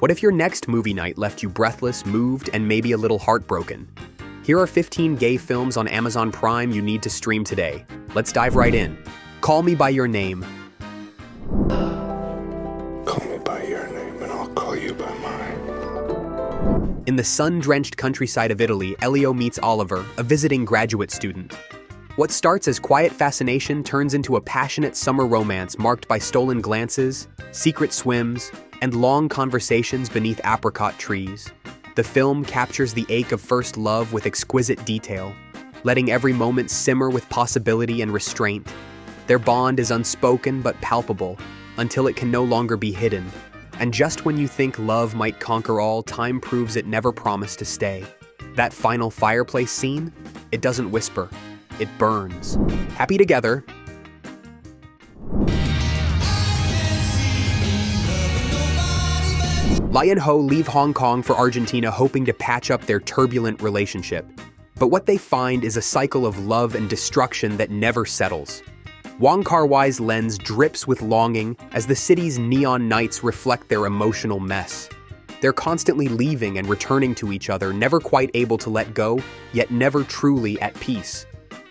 What if your next movie night left you breathless, moved, and maybe a little heartbroken? Here are 15 gay films on Amazon Prime you need to stream today. Let's dive right in. Call Me By Your Name. Call me by your name and I'll call you by mine. In the sun-drenched countryside of Italy, Elio meets Oliver, a visiting graduate student. What starts as quiet fascination turns into a passionate summer romance marked by stolen glances, secret swims, and long conversations beneath apricot trees. The film captures the ache of first love with exquisite detail, letting every moment simmer with possibility and restraint. Their bond is unspoken but palpable, until it can no longer be hidden. And just when you think love might conquer all, time proves it never promised to stay. That final fireplace scene? It doesn't whisper, it burns. Happy together. Lai and Ho leave Hong Kong for Argentina hoping to patch up their turbulent relationship. But what they find is a cycle of love and destruction that never settles. Wong Kar-wai's lens drips with longing as the city's neon nights reflect their emotional mess. They're constantly leaving and returning to each other, never quite able to let go, yet never truly at peace.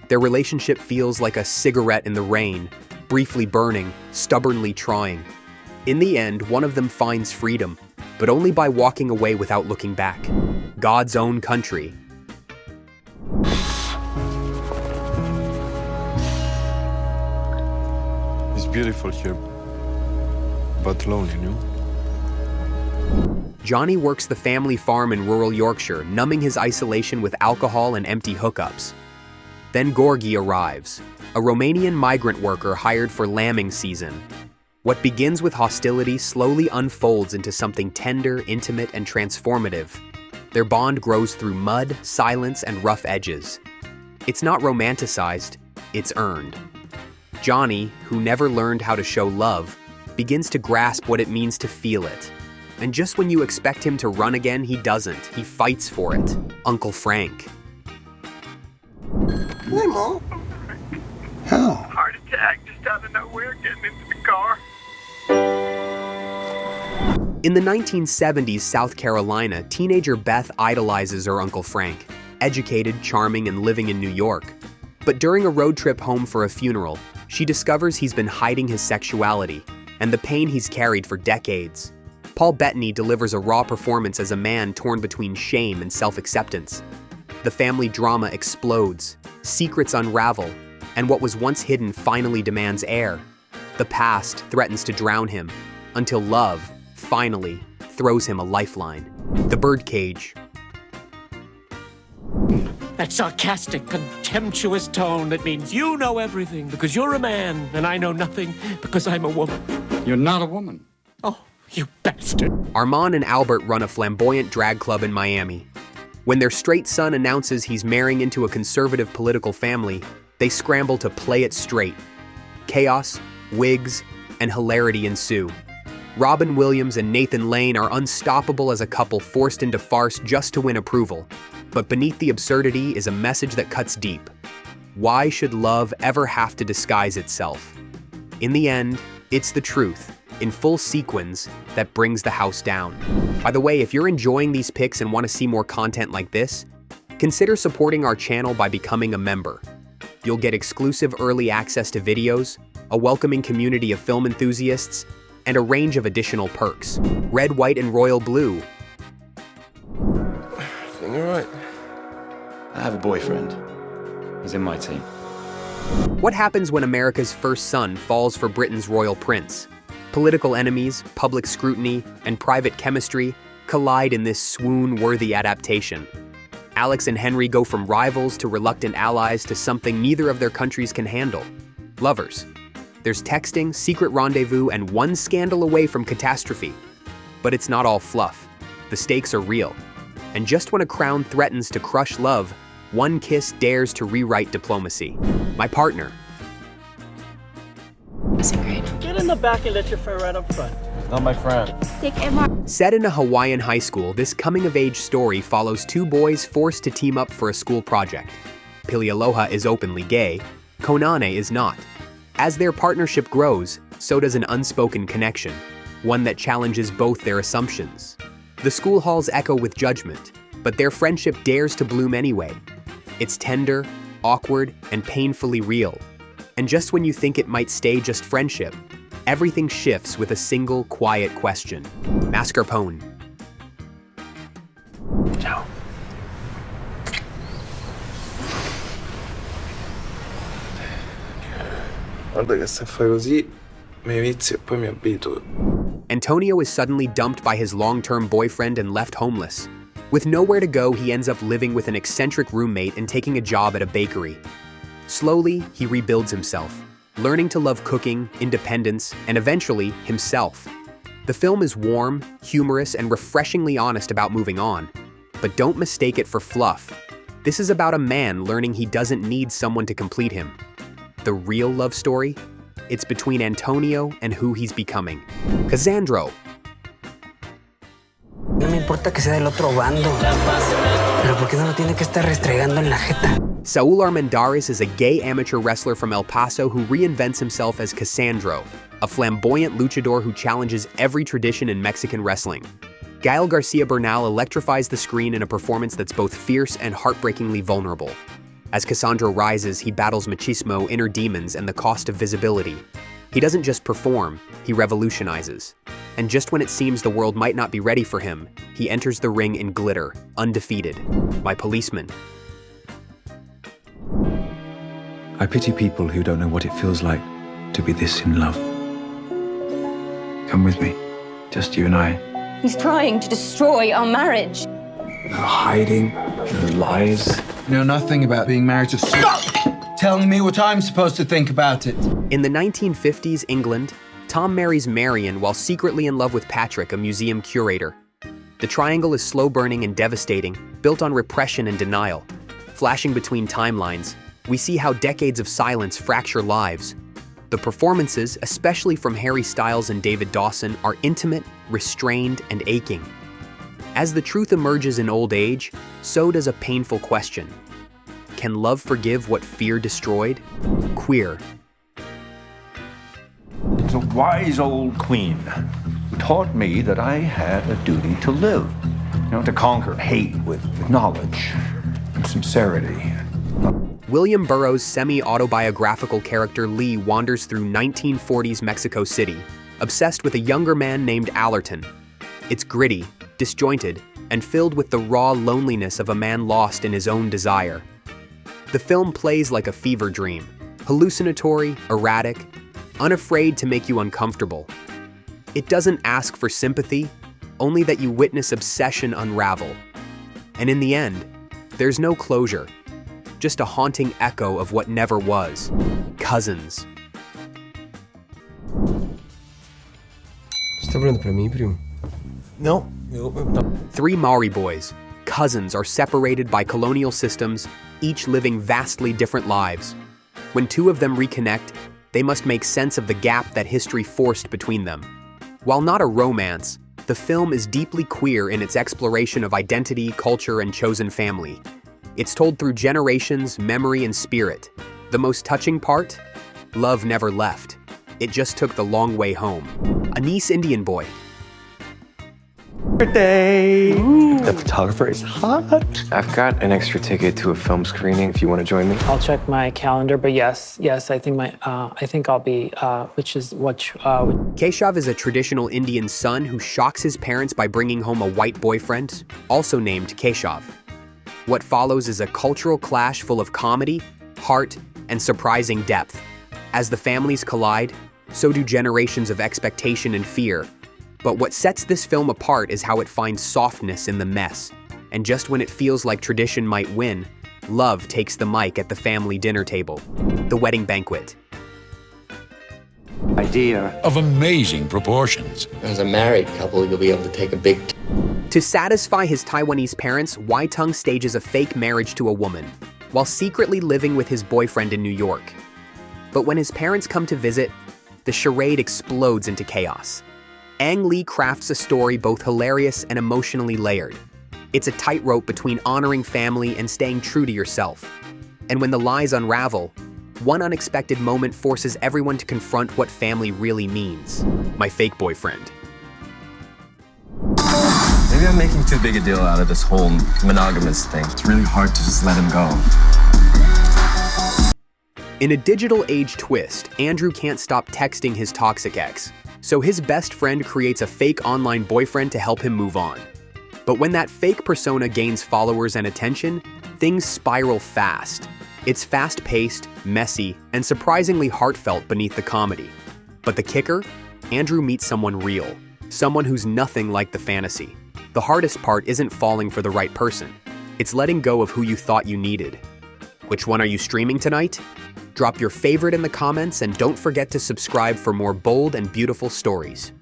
Their relationship feels like a cigarette in the rain, briefly burning, stubbornly trying. In the end, one of them finds freedom, but only by walking away without looking back. God's Own Country. It's beautiful here, but lonely, no? Johnny works the family farm in rural Yorkshire, numbing his isolation with alcohol and empty hookups. Then Gorgi arrives, a Romanian migrant worker hired for lambing season. What begins with hostility slowly unfolds into something tender, intimate, and transformative. Their bond grows through mud, silence, and rough edges. It's not romanticized, it's earned. Johnny, who never learned how to show love, begins to grasp what it means to feel it. And just when you expect him to run again, he doesn't. He fights for it. Uncle Frank. Hey, Mom. How? Heart attack just out of nowhere getting into the car. In the 1970s South Carolina, teenager Beth idolizes her Uncle Frank, educated, charming, and living in New York. But during a road trip home for a funeral, she discovers he's been hiding his sexuality and the pain he's carried for decades. Paul Bettany delivers a raw performance as a man torn between shame and self-acceptance. The family drama explodes, secrets unravel, and what was once hidden finally demands air. The past threatens to drown him, until love, finally, throws him a lifeline. The Birdcage. That sarcastic, contemptuous tone that means you know everything because you're a man and I know nothing because I'm a woman. You're not a woman. Oh, you bastard. Armand and Albert run a flamboyant drag club in Miami. When their straight son announces he's marrying into a conservative political family, they scramble to play it straight. Chaos, wigs, and hilarity ensue. Robin Williams and Nathan Lane are unstoppable as a couple forced into farce just to win approval. But beneath the absurdity is a message that cuts deep. Why should love ever have to disguise itself? In the end, it's the truth, in full sequence, that brings the house down. By the way, if you're enjoying these picks and want to see more content like this, consider supporting our channel by becoming a member. You'll get exclusive early access to videos, a welcoming community of film enthusiasts, and a range of additional perks. Red, white, and royal blue. Everything all right? I have a boyfriend. He's in my team. What happens when America's first son falls for Britain's royal prince? Political enemies, public scrutiny, and private chemistry collide in this swoon-worthy adaptation. Alex and Henry go from rivals to reluctant allies to something neither of their countries can handle. Lovers. There's texting, secret rendezvous, and one scandal away from catastrophe. But it's not all fluff. The stakes are real. And just when a crown threatens to crush love, one kiss dares to rewrite diplomacy. My partner. Get in the back and let your friend right up front. Not my friend. Set in a Hawaiian high school, this coming-of-age story follows two boys forced to team up for a school project. Pilialoha is openly gay, Konane is not. As their partnership grows, so does an unspoken connection. one that challenges both their assumptions. The school halls echo with judgment, but their friendship dares to bloom anyway. It's tender, awkward, and painfully real. And just when you think it might stay just friendship, everything shifts with a single quiet question. Mascarpone. Ciao. Guarda che se fai così mi vizi e poi mi abituo. Antonio is suddenly dumped by his long-term boyfriend and left homeless. With nowhere to go, he ends up living with an eccentric roommate and taking a job at a bakery. Slowly, he rebuilds himself, learning to love cooking, independence, and eventually, himself. The film is warm, humorous, and refreshingly honest about moving on. But don't mistake it for fluff. This is about a man learning he doesn't need someone to complete him. The real love story? It's between Antonio and who he's becoming. Cassandro. No me importa que sea del otro bando, pero ¿por qué no lo tiene que estar restregando en la jeta? Saul Armendariz is a gay amateur wrestler from El Paso who reinvents himself as Cassandro, a flamboyant luchador who challenges every tradition in Mexican wrestling. Gael Garcia Bernal electrifies the screen in a performance that's both fierce and heartbreakingly vulnerable. As Cassandro rises, he battles machismo, inner demons, and the cost of visibility. He doesn't just perform, he revolutionizes. And just when it seems the world might not be ready for him, he enters the ring in glitter, undefeated, by Policeman. I pity people who don't know what it feels like to be this in love. Come with me, just you and I. He's trying to destroy our marriage. No hiding, no lies. You know nothing about being married to Stop telling me what I'm supposed to think about it. In the 1950s England, Tom marries Marion while secretly in love with Patrick, a museum curator. The triangle is slow-burning and devastating, built on repression and denial. Flashing between timelines, we see how decades of silence fracture lives. The performances, especially from Harry Styles and David Dawson, are intimate, restrained, and aching. As the truth emerges in old age, so does a painful question. Can love forgive what fear destroyed? Queer. It's a wise old queen who taught me that I had a duty to live, to conquer hate with knowledge and sincerity. William Burroughs' semi-autobiographical character Lee wanders through 1940s Mexico City, obsessed with a younger man named Allerton. It's gritty, disjointed, and filled with the raw loneliness of a man lost in his own desire. The film plays like a fever dream, hallucinatory, erratic, unafraid to make you uncomfortable. It doesn't ask for sympathy, only that you witness obsession unravel. And in the end, there's no closure, just a haunting echo of what never was. Cousins. Sta pronto pra mim, primo? No. Three Maori boys, cousins, are separated by colonial systems, each living vastly different lives. When two of them reconnect, they must make sense of the gap that history forced between them. While not a romance, the film is deeply queer in its exploration of identity, culture, and chosen family. It's told through generations, memory, and spirit. The most touching part? Love never left. It just took the long way home. A Nice Indian boy. Birthday! The photographer is hot. I've got an extra ticket to a film screening if you want to join me. I'll check my calendar, but yes, I think I'll be, Keshav is a traditional Indian son who shocks his parents by bringing home a white boyfriend, also named Keshav. What follows is a cultural clash full of comedy, heart, and surprising depth. As the families collide, so do generations of expectation and fear. But what sets this film apart is how it finds softness in the mess. And just when it feels like tradition might win, love takes the mic at the family dinner table. The Wedding Banquet. Idea of amazing proportions. As a married couple, you'll be able to take a big... To satisfy his Taiwanese parents, Wai-Tung stages a fake marriage to a woman, while secretly living with his boyfriend in New York. But when his parents come to visit, the charade explodes into chaos. Ang Lee crafts a story both hilarious and emotionally layered. It's a tightrope between honoring family and staying true to yourself. And when the lies unravel, one unexpected moment forces everyone to confront what family really means. My fake boyfriend. Maybe I'm making too big a deal out of this whole monogamous thing. It's really hard to just let him go. In a digital age twist, Andrew can't stop texting his toxic ex, so his best friend creates a fake online boyfriend to help him move on. But when that fake persona gains followers and attention, things spiral fast. It's fast-paced, messy, and surprisingly heartfelt beneath the comedy. But the kicker? Andrew meets someone real, someone who's nothing like the fantasy. The hardest part isn't falling for the right person. It's letting go of who you thought you needed. Which one are you streaming tonight? Drop your favorite in the comments and don't forget to subscribe for more bold and beautiful stories.